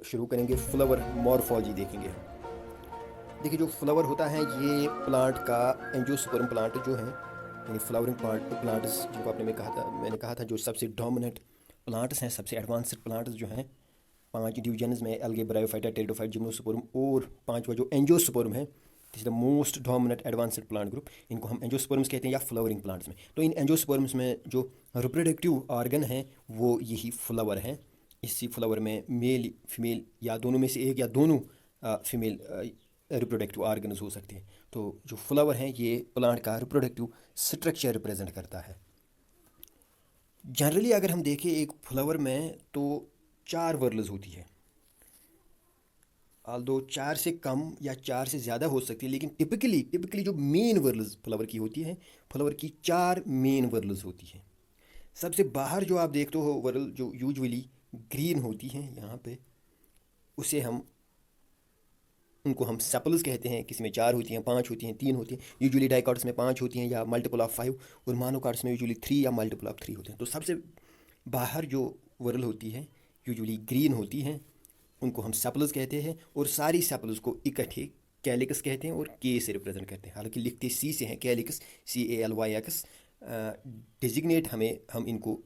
शुरू करेंगे, flower morphology देखेंगे। देखिए, जो फ्लावर होता है ये प्लांट का एंजियोस्पर्म प्लांट जो है, यानी फ्लावरिंग प्लांट्स जिनको मैंने कहा था जो सबसे डोमिनेंट प्लांट्स हैं, सबसे एडवांस्ड प्लांट्स जो हैं, 5 डिवीजन्स में एल्गे, ब्रायोफाइटा, टेरिडोफाइट, जिम्नोस्पर्म, और 5वां जो एंजियोस्पर्म है, this is the most dominant advanced plant group. इनको हम एंजियोस्पर्म्स कहते हैं या फ्लावरिंग प्लांट्स में। तो इन एंजियोस्पर्म्स में जो रिप्रोडक्टिव ऑर्गन है वो यही फ्लावर है। इसी फ्लावर में मेल फीमेल या दोनों में से एक या दोनों फीमेल रिप्रोडक्टिव ऑर्गन्स हो सकते हैं। तो जो फ्लावर हैं ये प्लांट का रिप्रोडक्टिव स्ट्रक्चर रिप्रेजेंट करता है। जनरली अगर हम देखें एक फ्लावर में तो 4 वर्ल्स होती है, आल्दो 4 से कम या 4 से ज़्यादा हो सकती है, लेकिन टिपिकली जो मेन वर्ल्स फ्लावर की होती है, फ्लावर की 4 मेन वर्ल्स होती हैं। सबसे बाहर जो आप देखते हो वर्ल जो यूजुअली ग्रीन होती हैं यहाँ पे, उसे हम उनको हम सेपल्स कहते हैं। किसी में 4 होती हैं, 5 होती हैं, 3 होती हैं। यूजुअली डाइकॉट्स में 5 होती हैं या मल्टीपल ऑफ 5, और मोनोकॉट्स में यूजुअली 3 या मल्टीपल ऑफ 3 होते हैं। तो सबसे बाहर जो वर्ल होती है यूजुअली ग्रीन होती हैं, उनको हम सेपल्स कहते हैं। और सारी सेपल्स को इकट्ठे कैलिकस कहते हैं और के से रिप्रेजेंट करते हैं। हालांकि लिखते सी से हैं, कैलिकस, CALYX। डिजिग्नेट हम इनको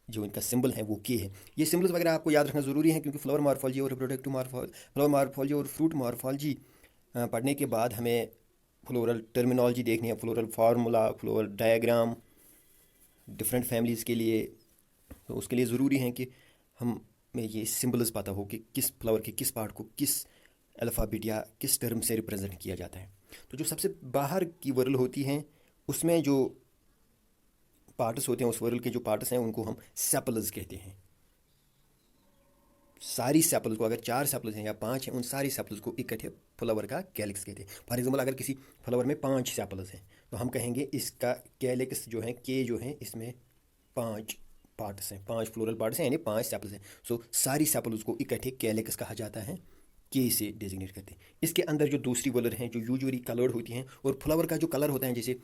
जो इनका सिंबल है वो के है। ये सिंबल्स वगैरह आपको याद रखना ज़रूरी है, क्योंकि फ्लावर मॉर्फोलॉजी और रिप्रोडक्टिव फ्लावर मॉर्फोलॉजी और फ्रूट मॉर्फोलॉजी पढ़ने के बाद हमें फ्लोरल टर्मिनोलॉजी देखनी है, floral formula, floral diagram different families के लिए। तो उसके लिए ज़रूरी है कि हमें ये सिंबल्स पता हो कि किस फ्लावर के किस पार्ट को किस अल्फ़ाबेट या किस टर्म से रिप्रेजेंट किया जाता है। तो जो सबसे बाहर की वर्ल होती हैं उसमें जो पार्ट्स होते हैं, उस वर्ल के जो पार्ट्स हैं उनको हम सेपल्स कहते हैं। सारी सेपल्स को, अगर 4 सेपल्स हैं या 5 हैं, उन सारी सेपल्स को इकट्ठे फ्लावर का कैलिक्स कहते हैं। फॉर एग्जांपल अगर किसी फ्लावर में 5 सेपल्स हैं तो हम कहेंगे इसका कैलिक्स जो है, के जो है, इसमें 5 पार्ट्स हैं, 5 फ्लोरल पार्ट्स हैं, यानी 5 सेपल्स हैं। सो सारी सेपल्स को इकट्ठे कैलिक्स कहा जाता है, के से डेजिग्नेट करते हैं। इसके अंदर जो दूसरी वर्ल हैं जो यूजुअली कलर्ड होती हैं, और फ्लावर का जो कलर होता है, जैसे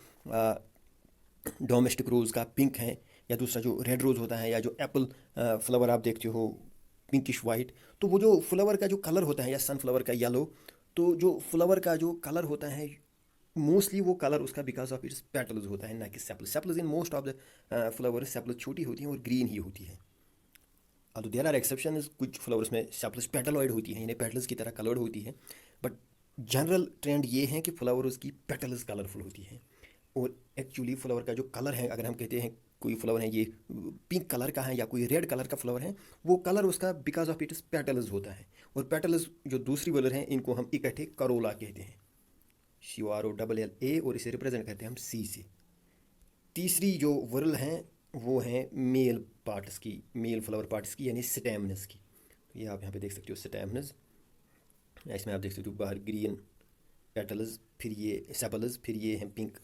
डोमेस्टिक रोज़ का पिंक है, या दूसरा जो रेड रोज़ होता है, या जो एप्पल फ्लावर आप देखते हो पिंकिश वाइट, तो वो जो फ्लावर का जो कलर होता है, या सनफ्लावर का येलो, तो जो फ्लावर का जो कलर होता है मोस्टली वो कलर उसका बिकॉज ऑफ इट्स पेटल्स होता है, ना कि sepals. Sepals in most of the flower sepals छोटी होती हैं और ग्रीन ही होती है। तो देयर आर एक्सेप्शन, कुछ फ्लावर्स में सेपल्स पेटलॉइड होती हैं, यानी पेटल्स की तरह कलर्ड होती है। बट जनरल ट्रेंड ये है कि फ्लावर उसकी पेटल्स कलरफुल होती हैं। और एक्चुअली फ्लावर का जो कलर है, अगर हम कहते हैं कोई फ्लावर है ये पिंक कलर का है या कोई रेड कलर का फ्लावर है, वो कलर उसका बिकॉज ऑफ इट्स पेटल्स होता है। और पेटल्स जो दूसरी वर्ल हैं इनको हम इकट्ठे करोला कहते हैं, COROLLA, और इसे रिप्रेजेंट करते हैं हम C से। तीसरी जो वर्ल हैं वो हैं मेल पार्ट्स की, मेल फ्लावर पार्ट्स की, यानी स्टेमनस की। तो ये आप यहाँ पे देख सकते हो स्टेमनस, इसमें आप देख सकते हो बाहर ग्रीन पेटल्स, फिर ये सेपल्स, फिर ये हैं पिंक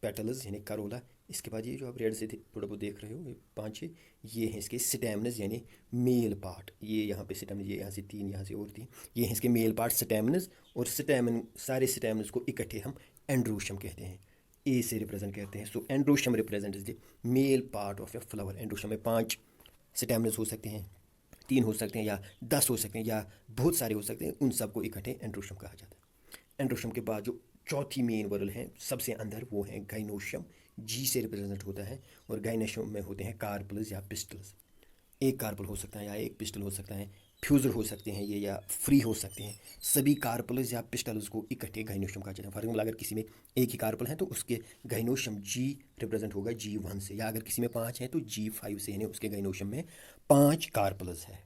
पेटल्स यानी करोला। इसके बाद ये जो आप रेड से थोड़ा बहुत देख रहे हो, ये 5 ये हैं इसके स्टेमनस यानी मेल पार्ट। ये यहाँ पे स्टेमनस, ये यहाँ से 3, यहाँ से और 3, ये हैं इसके मेल पार्ट स्टेमनस। और स्टेमन, सारे स्टेमनस को इकट्ठे हम एंड्रोशियम कहते हैं, ए से रिप्रेजेंट करते हैं। So androecium represent is the male part of a flower. Androecium में 5 स्टेमनस हो सकते हैं, 3 हो सकते हैं, या 10 हो सकते हैं, या बहुत सारे हो सकते हैं। उन सबको इकट्ठे एंड्रोशियम कहा जाता है। एंड्रोशियम के बाद जो चौथी मेन वर्ल है सबसे अंदर, वो है गाइनोशियम, जी से रिप्रेजेंट होता है। और गाइनोशियम में होते हैं कार्पल्स या पिस्टल्स। एक कार्पल हो सकता है या एक पिस्टल हो सकता है, फ्यूजर हो सकते हैं ये, या फ्री हो सकते हैं। सभी कार्पल्स या पिस्टल्स को इकट्ठे गाइनोशियम कहा जाता है। फॉर एग्जाम्पल अगर किसी में एक ही कार्पल है तो उसके गाइनोशियम G रिप्रेजेंट होगा G1 से, या अगर किसी में 5 है तो G5 से, यानी उसके गाइनोशियम में 5 कार्पल्स है।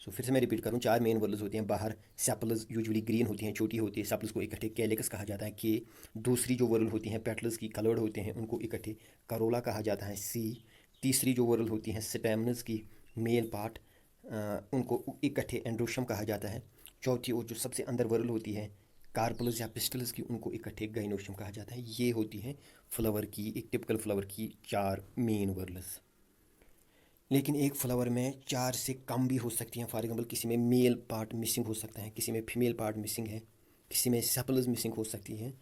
सो फिर से मैं रिपीट करूँ, 4 मेन वर्ल्स होती हैं। बाहर सेपल्स यूजुअली ग्रीन होती हैं, छोटी होती है, सेपल्स को इकट्ठे कैलिकस कहा जाता है, के। दूसरी जो वर्ल होती हैं पेटल्स की कलर्ड होते हैं, उनको इकट्ठे करोला कहा जाता है, C। तीसरी जो वर्ल होती हैं स्टेमनस की मेल पार्ट, उनको इकट्ठे एंड्रोशियम कहा जाता है। चौथी और जो सबसे अंदर वर्ल होती है कार्पल्स या पिस्टल्स की, उनको इकट्ठे गाइनोशियम कहा जाता है। ये होती हैं फ्लावर की, एक टिपिकल फ्लावर की 4 मेन वर्ल्स। लेकिन एक फ्लावर में 4 से कम भी हो सकती हैं। फॉर एग्जाम्पल किसी में मेल पार्ट मिसिंग हो सकता है, किसी में फीमेल पार्ट मिसिंग है, किसी में सेपल्स मिसिंग हो सकती हैं।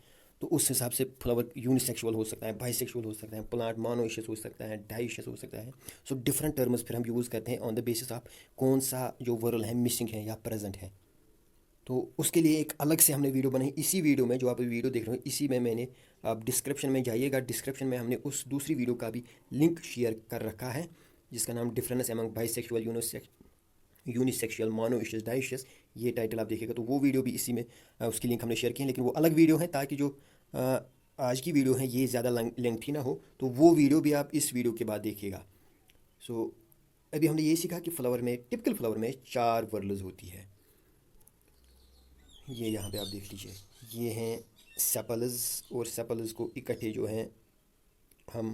तो उस हिसाब से फ्लावर यूनिसेक्सुअल हो सकता है, बाइसेक्सुअल हो सकता है, प्लांट मोनोइशियस हो सकता है, डाइशियस हो सकता है। सो डिफरेंट टर्म्स फिर हम यूज़ करते हैं ऑन द बेसिस ऑफ कौन सा जो वर्ल है मिसिंग है या प्रेजेंट है। तो उसके लिए एक अलग से हमने वीडियो बनाई। इसी वीडियो में जो आप वीडियो देख रहे हो इसी में मैंने, आप डिस्क्रिप्शन में जाइएगा, डिस्क्रिप्शन में हमने उस दूसरी वीडियो का भी लिंक शेयर कर रखा है जिसका नाम difference among bisexual unisexual monoecious dioecious, ये टाइटल आप देखिएगा। तो वो वीडियो भी इसी में उसकी लिंक हमने शेयर की है, लेकिन वो अलग वीडियो है ताकि जो आज की वीडियो है ये ज़्यादा लेंथी ना हो, तो वो वीडियो भी आप इस वीडियो के बाद देखिएगा। सो अभी हमने ये सीखा कि फ्लावर में, टिपिकल फ्लावर में 4 वर्ल्स होती है। ये यहाँ पे आप देख लीजिए, ये हैं सेपल्स, और सेपल्स को इकट्ठे जो हैं हम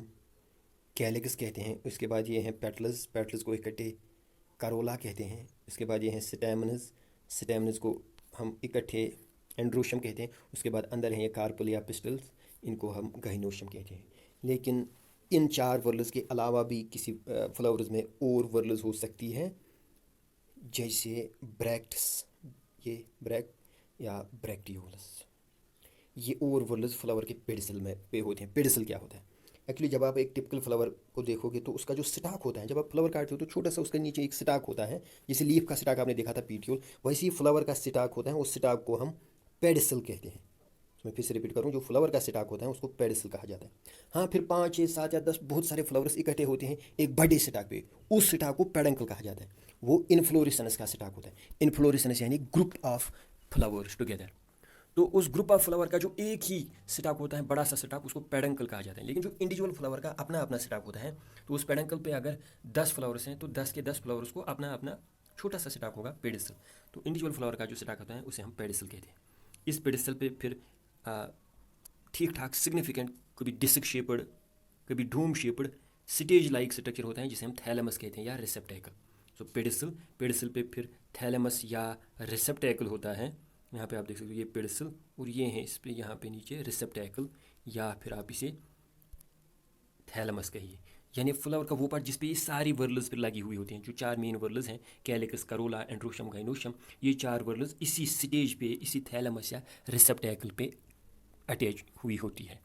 कैलिकस कहते हैं। उसके बाद ये हैं पेटल्स, पेटल्स को इकट्ठे करोला कहते हैं। उसके बाद ये हैं स्टेमनस, स्टेमनस को हम इकट्ठे एंड्रोशम कहते हैं। उसके बाद अंदर हैं ये कार्पल या पिस्टल्स, इनको हम गाइनोशम कहते हैं। लेकिन इन 4 वर्ल्स के अलावा भी किसी फ्लावर्स में और वर्ल्स हो सकती है, जैसे ब्रैक्ट्स, ये ब्रैक्ट या ब्रैक्टियोलस, ये और वर्ल्स फ्लावर के पेडिसल में पे होते हैं। पेडिसल क्या होता है? एक्चुअली जब आप एक टिपिकल फ्लावर को देखोगे तो उसका जो स्टाक होता है, जब आप फ्लावर काटते हो तो छोटा सा उसके नीचे एक स्टाक होता है, जैसे लीफ का स्टाक आपने देखा था पीटियोल, वैसे ही फ्लावर का स्टाक होता है। उस स्टाक को हम पेडिसल कहते हैं। तो मैं फिर से रिपीट करूँ, जो फ्लावर का स्टाक होता है उसको पेडिसल कहा जाता है। हाँ, फिर 5 6 7 या 10 बहुत सारे फ्लावर्स इकट्ठे होते हैं एक बड़े स्टाक पे, उस स्टाक को पेडंकल कहा जाता है। वो इनफ्लोरेसेंस का स्टाक होता है। इनफ्लोरेसेंस यानी ग्रुप ऑफ फ्लावर्स टुगेदर। तो उस ग्रुप ऑफ फ्लावर का जो एक ही स्टाक होता है, बड़ा सा स्टाक, उसको पेडंकल कहा जाता है। लेकिन जो इंडिविजुअल फ्लावर का अपना अपना स्टाक होता है, तो उस पेडंकल पे अगर 10 फ्लावर्स हैं तो 10 के 10 फ्लावर्स को अपना अपना छोटा सा स्टाक होगा, पेडिसल। तो इंडिविजुअल फ्लावर का जो स्टाक होता है उसे हम पेडिसल कहते हैं। इस पेडिसल पे फिर ठीक ठाक सिग्निफिकेंट, कभी डिस्क शेप्ड, कभी Doom shaped stage like structure होता है जिसे हम थैलेमस कहते हैं या रिसेप्टैकल। सो पेडिसल, पेडिसल पे फिर थैलेमस या रिसेप्टैकल होता है। यहाँ पे आप देख सकते हो ये पेडिसल, और ये हैं इस पे यहाँ पे नीचे रिसेप्टैकल, या फिर आप इसे थैलेमस कहिए। यानी फ्लावर का वो पार्ट जिस पे ये सारी वर्ल्स पर लगी हुई होती हैं। जो 4 मेन वर्ल्स हैं, कैलिकस, करोला, एंड्रोशम, गाइनोशम, ये 4 वर्ल्स इसी स्टेज पे, इसी थैलेमस या रिसेप्टैकल पे अटैच हुई होती है।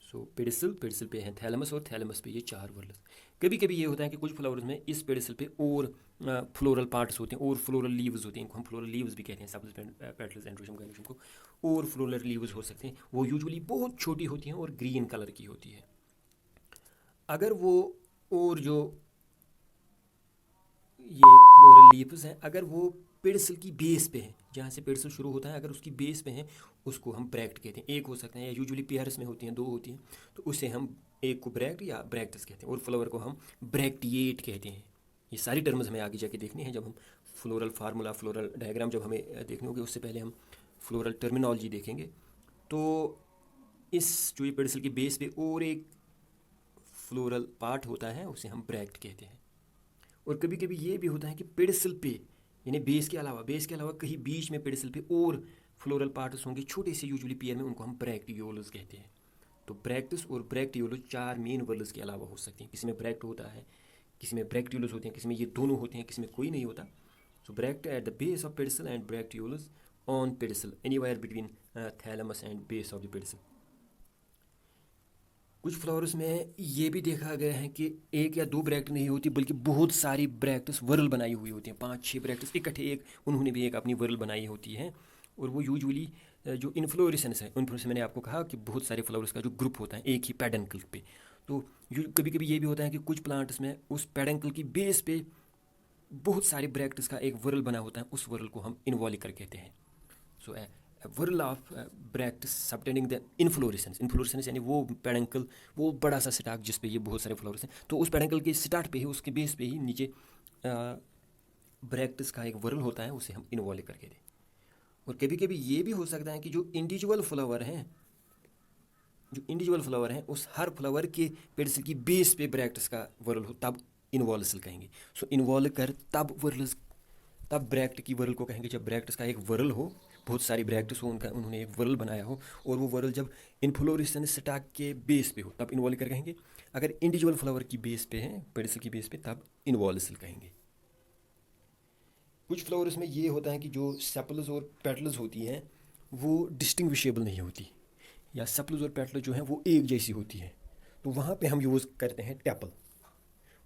सो पेडिसल, पेडिसल पे है थैलेमस, और थैलेमस पे ये 4 वर्ल्स। कभी कभी ये होता है कि कुछ फ्लावर्स में इस पेडिसल पे और फ्लोरल पार्ट्स होते हैं, और फ्लोरल लीव्स होते हैं, इनको हम फ्लोरल लीव्स भी कहते हैं, सब पेटल्स, एंड्रोशम, गाइनोशम को। और फ्लोरल लीव्स हो सकते हैं, वो यूजुअली बहुत छोटी होती हैं और ग्रीन कलर की होती है। अगर वो, और जो ये फ्लोरल लीव्स हैं, अगर वो पेडिसल की बेस पे है, जहाँ से पेडिसल शुरू होता है, अगर उसकी बेस पे है, उसको हम ब्रैक्ट कहते हैं। एक हो सकते हैं, या यूजुअली पेयर्स में होती हैं, 2 होती हैं, तो उसे हम एक को ब्रैक्ट या ब्रैक्टस कहते हैं, और फ्लावर को हम ब्रैक्टिएट कहते हैं। ये सारी टर्म्स हमें आगे जाके देखनी है, जब हम फ्लोरल फार्मूला, फ्लोरल डायग्राम जब हमें देखने होगी, उससे पहले हम फ्लोरल टर्मिनोलॉजी देखेंगे। तो इस जो ये पेडिसल की बेस पे और एक फ्लोरल पार्ट होता है, उसे हम ब्रैक्ट कहते हैं। और कभी कभी ये भी होता है कि पेडिसल पे, यानी बेस के अलावा कहीं बीच में पेडिसल पे और फ्लोरल पार्ट्स होंगे छोटे से, यूजुअली पेयर में, उनको हम ब्रैक्टियोलस कहते हैं। तो ब्रैक्टस और ब्रैक्टियोलस 4 मेन वर्ल्स के अलावा हो सकते हैं। किसी में ब्रैक्ट होता है, किसी में ब्रैक्टियोलस होते हैं, किसी में ये दोनों होते हैं, किसी में कोई नहीं होता। So bract at the base of pedicel and bracteoles on pedicel, anywhere between thalamus and base of the pedicel. कुछ फ्लावर्स में ये भी देखा गया है कि 1 या 2 ब्रैक्ट नहीं होती, बल्कि बहुत सारी ब्रैक्ट्स वर्ल बनाई हुई होती हैं। 5 6 ब्रैक्ट्स इकट्ठे एक, उन्होंने भी एक अपनी वर्ल बनाई होती है। और वो यूजुअली जो इन्फ्लोरेसेंस है, इन्फ्लोरेसेंस मैंने आपको कहा कि बहुत सारे फ्लावर्स का जो ग्रुप होता है एक ही पेडंकल पे। तो कभी कभी ये भी होता है कि कुछ प्लांट्स में उस पेडंकल की बेस पे बहुत सारे ब्रैक्ट्स का एक वर्ल बना होता है, उस वर्ल को हम इन्वॉलिकर कहते हैं। So whorl of bract subtending the inflorescence, inflorescence यानी वो पेडंकल, वो बड़ा सा स्टाक जिस पे ये बहुत सारे फ्लावर्स हैं, तो उस पेडंकल के स्टार्ट पे ही, उसके बेस पे ही नीचे ब्रैक्ट्स का एक वर्ल होता है, उसे हम इन्वॉलिकर कहते हैं। और कभी कभी ये भी हो सकता है कि जो इंडिविजुअल फ्लावर हैं, उस हर फ्लावर के पेडिसल की बेस पे ब्रैक्ट्स का वर्ल हो, तब इन्वॉल्सल कहेंगे। सो इन्वॉल्कर तब वर्ल्स, तब ब्रैक्ट की वर्ल को कहेंगे जब ब्रैक्ट्स का एक वर्ल हो, बहुत सारी ब्रैक्ट्स हो, उनका उन्होंने एक वर्ल बनाया हो, और वो वर्ल जब इन्फ्लोरेसेंस स्टाक के बेस पे हो, तब इन्वॉल्कर कहेंगे। अगर इंडिविजुअल फ्लावर की बेस पे है, पेडिसल की बेस पे, तब इन्वॉल्सल कहेंगे। कुछ फ्लावर्स में ये होता है कि जो सेपल्स और पेटल्स होती हैं वो डिस्टिंग्विशेबल नहीं होती, या सेपल्स और पेटल्स जो हैं वो एक जैसी होती है, तो वहाँ पे हम यूज़ करते हैं टेपल,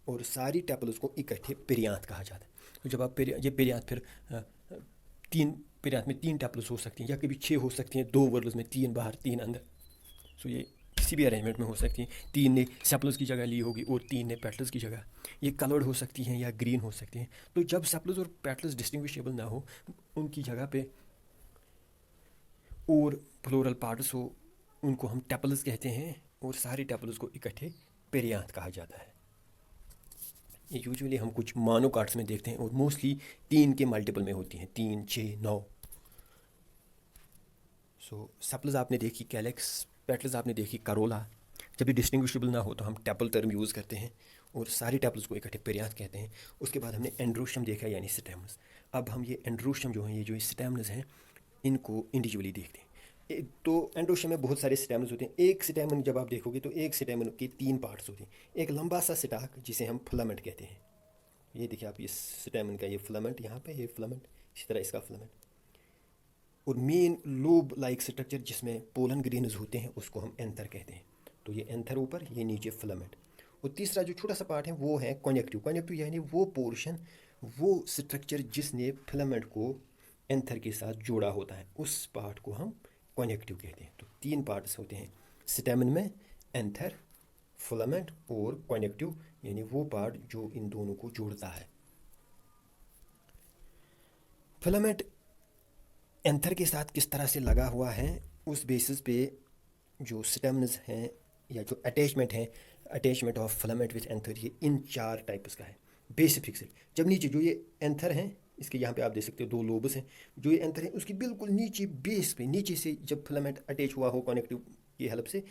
और सारी टेपल्स को इकट्ठे पेरियांथ कहा जाता है। तो जब आप ये पेरियांथ फिर तीन पेरियांथ में 3 टेपल्स हो सकती हैं, या कभी 6 हो सकती हैं, 2 वर्ल्स में 3 बाहर 3 अंदर। सो ये किसी भी अरेंजमेंट में हो सकती हैं। 3 ने सेपल्स की जगह ली होगी और 3 ने पेटल्स की जगह। ये कलर्ड हो सकती हैं या ग्रीन हो सकती हैं। तो जब सेपल्स और पेटल्स डिस्टिंग्विशेबल ना हो, उनकी जगह पे और फ्लोरल पार्ट्स हो, उनको हम टेपल्स कहते हैं, और सारे टेपल्स को इकट्ठे पेरियांथ कहा जाता है। ये यूजुअली हम कुछ मानो कार्ड्स में देखते हैं, और मोस्टली 3 के मल्टीपल में होती हैं, 3, 6, 9। सो सेपल्स आपने देखी कैलेक्स, पेटल्स आपने देखी करोला। जब ये डिस्टिंग्विशेबल ना हो तो हम टेपल टर्म यूज़ करते हैं, और सारी टेपल्स को इकट्ठे पेरियांथ कहते हैं। उसके बाद हमने एंड्रोशियम देखा, यानी स्टेमन्स। अब हम ये एंड्रोशियम जो हैं, ये जो स्टेमन्स हैं, इनको इंडिविजुअली देखते हैं। तो एंड्रोशियम में बहुत सारे स्टेमन्स होते हैं। एक स्टेमन जब आप देखोगे तो एक स्टेमन के 3 पार्ट्स होते हैं। एक लंबा सा स्टाक जिसे हम फिलामेंट कहते हैं। ये देखिए आप, इस स्टेमन का ये फिलामेंट, यहाँ पे ये फिलामेंट, इसी तरह इसका फिलामेंट। और मेन लोब लाइक स्ट्रक्चर जिसमें पोलन ग्रेन्स होते हैं, उसको हम एंथर कहते हैं। तो ये एंथर ऊपर, ये नीचे फिलामेंट। और तीसरा जो छोटा सा पार्ट है वो है कॉन्जेक्टिव। कॉन्जेक्टिव यानी वो पोर्शन, वो स्ट्रक्चर जिसने फिलामेंट को एंथर के साथ जोड़ा होता है, उस पार्ट को हम कॉन्जेक्टिव कहते हैं। तो 3 पार्ट्स होते हैं स्टेमन में, एंथर, फिलामेंट और कॉन्जेक्टिव, यानी वो पार्ट जो इन दोनों को जोड़ता है। फिलामेंट एंथर के साथ किस तरह से लगा हुआ है, उस बेसिस पे जो स्टेमन्स हैं या जो अटैचमेंट है, attachment of filament with anther, ये इन 4 टाइप्स का है। बेसिक फिक्सेड, जब नीचे जो ये एंथर हैं, इसके यहाँ पे आप देख सकते हो 2 लोब्स हैं। जो ये एंथर है उसकी बिल्कुल नीचे बेस पे, नीचे से जब फिलामेंट अटैच हुआ हो कनेक्टिव की हेल्प से,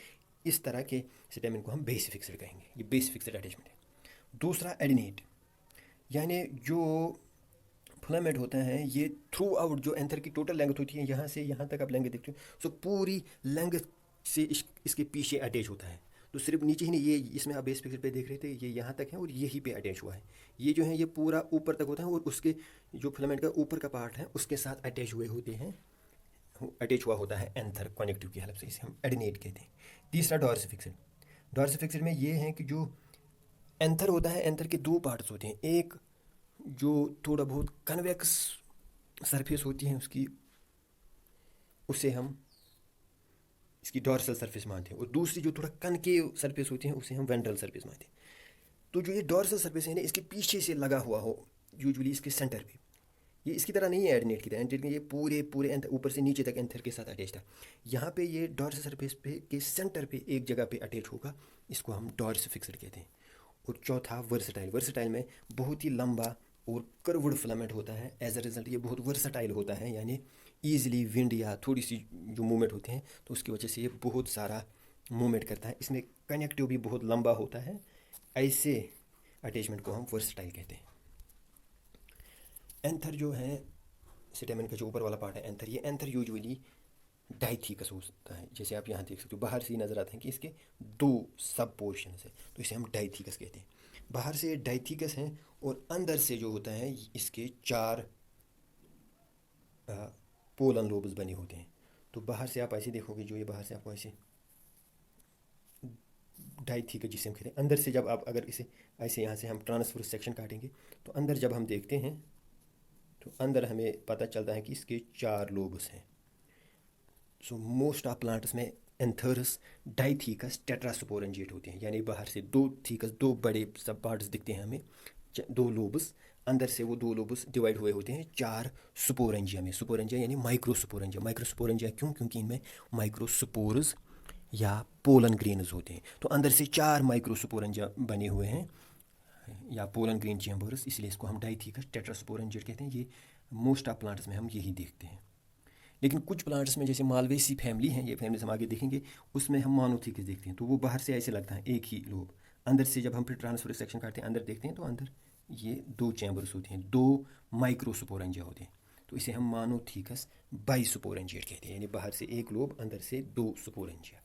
इस तरह के स्टेमन को हम बेस फिक्सेड कहेंगे। ये बेस फिक्सेड अटैचमेंट है। दूसरा एडिनेट, यानी जो फिलामेंट होता है ये थ्रू आउट, जो एंथर की टोटल लेंथ होती है, यहाँ से यहाँ तक आप लेंथ देखते हो, सो पूरी लेंथ से इसके पीछे अटैच होता है। तो सिर्फ नीचे ही नहीं, ये इसमें आप बेस पिक्चर पे देख रहे थे, ये यहाँ तक है और यही पे अटैच हुआ है। ये जो है ये पूरा ऊपर तक होता है, और उसके जो फिलामेंट का ऊपर का पार्ट है उसके साथ अटैच हुए होते हैं, अटैच हुआ होता है एंथर कनेक्टिव की हेल्प से। इसे हम एडिनेट कहते हैं। तीसरा डॉर्स फिक्सेड। डॉर्स फिक्सेड में ये है कि जो एंथर होता है, एंथर के 2 पार्ट्स होते हैं। एक जो थोड़ा बहुत कन्वेक्स सरफेस होती है उसकी, उसे हम इसकी डॉर्सल सरफेस मानते हैं, और दूसरी जो थोड़ा कनकेव सरफेस होती है उसे हम वेंट्रल सरफेस मानते हैं। तो जो ये डॉर्सल सरफेस है ना, इसके पीछे से लगा हुआ हो, यूजुअली इसके सेंटर पे, ये इसकी तरह नहीं है एडिनेट की तरह। एडिनेट में ये पूरे एंथर ऊपर से नीचे तक एंथर के साथ अटैच था। यहाँ पे ये डॉर्सल सरफेस पे के सेंटर पे एक जगह पे अटैच होगा, इसको हम डॉर्स फिक्सेड कहते हैं। और चौथा वर्सटाइल। वर्सटाइल में बहुत ही लंबा और कर्व्ड फिलामेंट होता है। एज अ रिजल्ट ये बहुत वर्सटाइल होता है, यानी ईजिली विंड या थोड़ी सी जो मूवमेंट होते हैं तो उसकी वजह से ये बहुत सारा मूवमेंट करता है। इसमें कनेक्टिव भी बहुत लंबा होता है। ऐसे अटैचमेंट को हम वर्सटाइल कहते हैं। एंथर जो है स्टेमन का जो ऊपर वाला पार्ट है एंथर, ये एंथर यूजुअली डाइथीकस होता है। जैसे आप यहाँ देख सकते हो, बाहर से ही नज़र आता है कि इसके 2 सब पोर्शन है, तो इसे हम डाइथीकस कहते हैं। बाहर से डाइथीकस हैं, और अंदर से जो होता है इसके 4 पोलन लोब्स बने होते हैं। तो बाहर से आप ऐसे देखोगे, जो ये बाहर से आपको ऐसे डाइथीकस जिसे हम कहते हैं, अंदर से जब आप अगर इसे ऐसे यहाँ से हम ट्रांसफर सेक्शन काटेंगे तो अंदर जब हम देखते हैं तो अंदर हमें पता चलता है कि इसके 4 लोब्स हैं। सो मोस्ट ऑफ प्लांट्स में एंथरस डाइथीकस टेट्रास्पोरेंजिएट होते हैं, यानी बाहर से 2 थीकस, 2 बड़े सब पार्ट्स दिखते हैं हमें, 2 लोब्स, अंदर से वो 2 लोब्स डिवाइड हुए होते हैं 4 स्पोरेंजिया में। स्पोरेंजिया यानी माइक्रोस्पोरेंजिया। माइक्रोस्पोरेंजिया क्यों? क्योंकि इनमें माइक्रोस्पोर्स या पोलन ग्रेन्स होते हैं। तो अंदर से 4 माइक्रोस्पोरेंजिया बने हुए हैं, या पोलन ग्रेन चैम्बर्स, इसलिए इसको हम डाइथीकस टेट्रास्पोरेंजिएट कहते हैं। ये मोस्ट ऑफ प्लांट्स में हम यही देखते हैं। लेकिन कुछ प्लांट्स में, जैसे मालवेसी फैमिली है, ये फैमिली हम आगे देखेंगे, उसमें हम मोनोथीकस देखते हैं। तो वो बाहर से ऐसे लगता है एक ही लोब, अंदर से जब हम फिर ट्रांसफर सेक्शन काटते हैं, अंदर देखते हैं तो अंदर ये 2 चैम्बर्स होते हैं, 2 माइक्रोस्पोरेंजिया होते हैं। तो इसे हम मोनोथीकस बाइस्पोरेंजिएट कहते हैं, यानी बाहर से एक लोब, अंदर से 2 स्पोरेंजिया।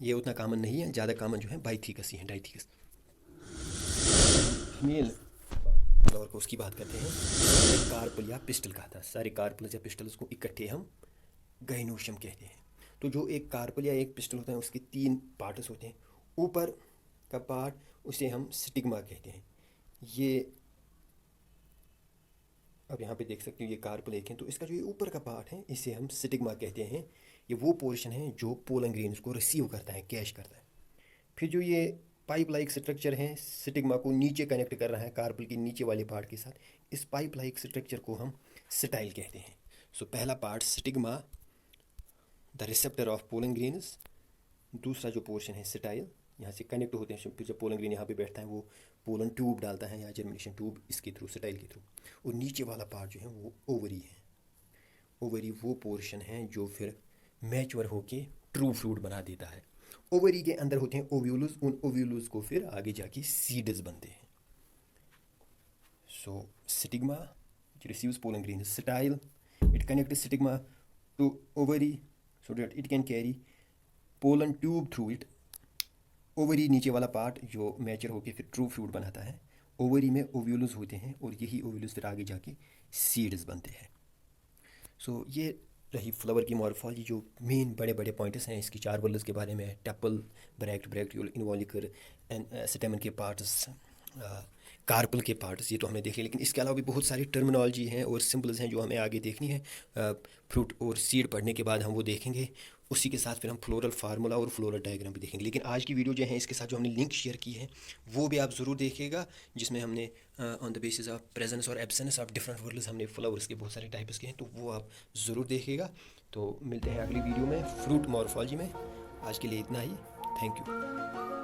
ये उतना कॉमन नहीं है, ज़्यादा कॉमन जो है बाइथीकस ही है, डाइथीकस। फीमेल फ्लावर को उसकी बात करते हैं, कार्पल या पिस्टल कहा था। सारे कार्पल्स या पिस्टल्स को इकट्ठे हम गाइनोशियम कहते हैं। तो जो एक कार्पल या एक पिस्टल होता है उसके 3 पार्ट्स होते हैं। ऊपर का पार्ट उसे हम स्टिग्मा कहते हैं। ये अब यहाँ पे देख सकते हो ये कार्पल एक है, तो इसका जो ये ऊपर का पार्ट है इसे हम स्टिग्मा कहते हैं। ये वो पोर्शन है जो पोलन ग्रेन्स को रिसीव करता है, कैच करता है। फिर जो ये पाइप लाइक स्ट्रक्चर है स्टिग्मा को नीचे कनेक्ट कर रहा है कार्पल के नीचे वाले पार्ट के साथ, इस पाइप लाइक स्ट्रक्चर को हम स्टाइल कहते हैं। सो पहला part stigma, the receptor of pollen grains. दूसरा जो पोर्शन है स्टाइल, यहाँ से कनेक्ट होते हैं। फिर जब पोलन ग्रेन यहाँ पे बैठता है वो पोलन ट्यूब डालता है या जर्मिनेशन ट्यूब इसके थ्रू, स्टाइल के थ्रू। और नीचे वाला पार्ट जो है वो ओवरी है। ओवरी वो पोर्शन है जो फिर मैच्योर होके ट्रू फ्रूट बना देता है। ओवरी के अंदर होते हैं ओव्यूल्स, उन ओव्यूल्स को फिर आगे जाके सीड्स बनते हैं। So stigma receives pollen grain style, it connect stigma to ovary so that it can carry pollen tube through it। Ovary नीचे वाला पार्ट जो मैचर होके फिर ट्रू फ्रूट बनाता है। ओवरी में ओव्यूल्स होते हैं और यही ओव्यूल्स फिर आगे जाके सीड्स बनते हैं। सो ये रही फ्लावर की मॉर्फोलॉजी, जो मेन बड़े बड़े पॉइंट्स हैं इसकी 4 वर्ल्स के बारे में। टैपल, ब्रैक्ट, ब्रैक्टियोल, इन्वॉल्यूकर, स्टेमन के पार्ट्स, कार्पल के पार्ट्स, ये तो हमने देखे। लेकिन इसके अलावा भी बहुत सारी टर्मिनोलॉजी हैं और सिंबल्स हैं जो हमें आगे देखनी है। फ्रूट और सीड पढ़ने के बाद हम वो देखेंगे। उसी के साथ फिर हम फ्लोरल फार्मूला और फ्लोरल डायग्राम भी देखेंगे। लेकिन आज की वीडियो जो है इसके साथ जो हमने लिंक शेयर की है वो भी आप ज़रूर देखिएगा, जिसमें हमने on the basis of presence और एब्सेंस ऑफ डिफरेंट वर्ल्स हमने फ्लावर्स के बहुत सारे टाइप्स के हैं, तो वो आप ज़रूर देखिएगा। तो मिलते हैं अगली वीडियो में फ्रूट मॉर्फोलॉजी में। आज के लिए इतना ही। Thank you.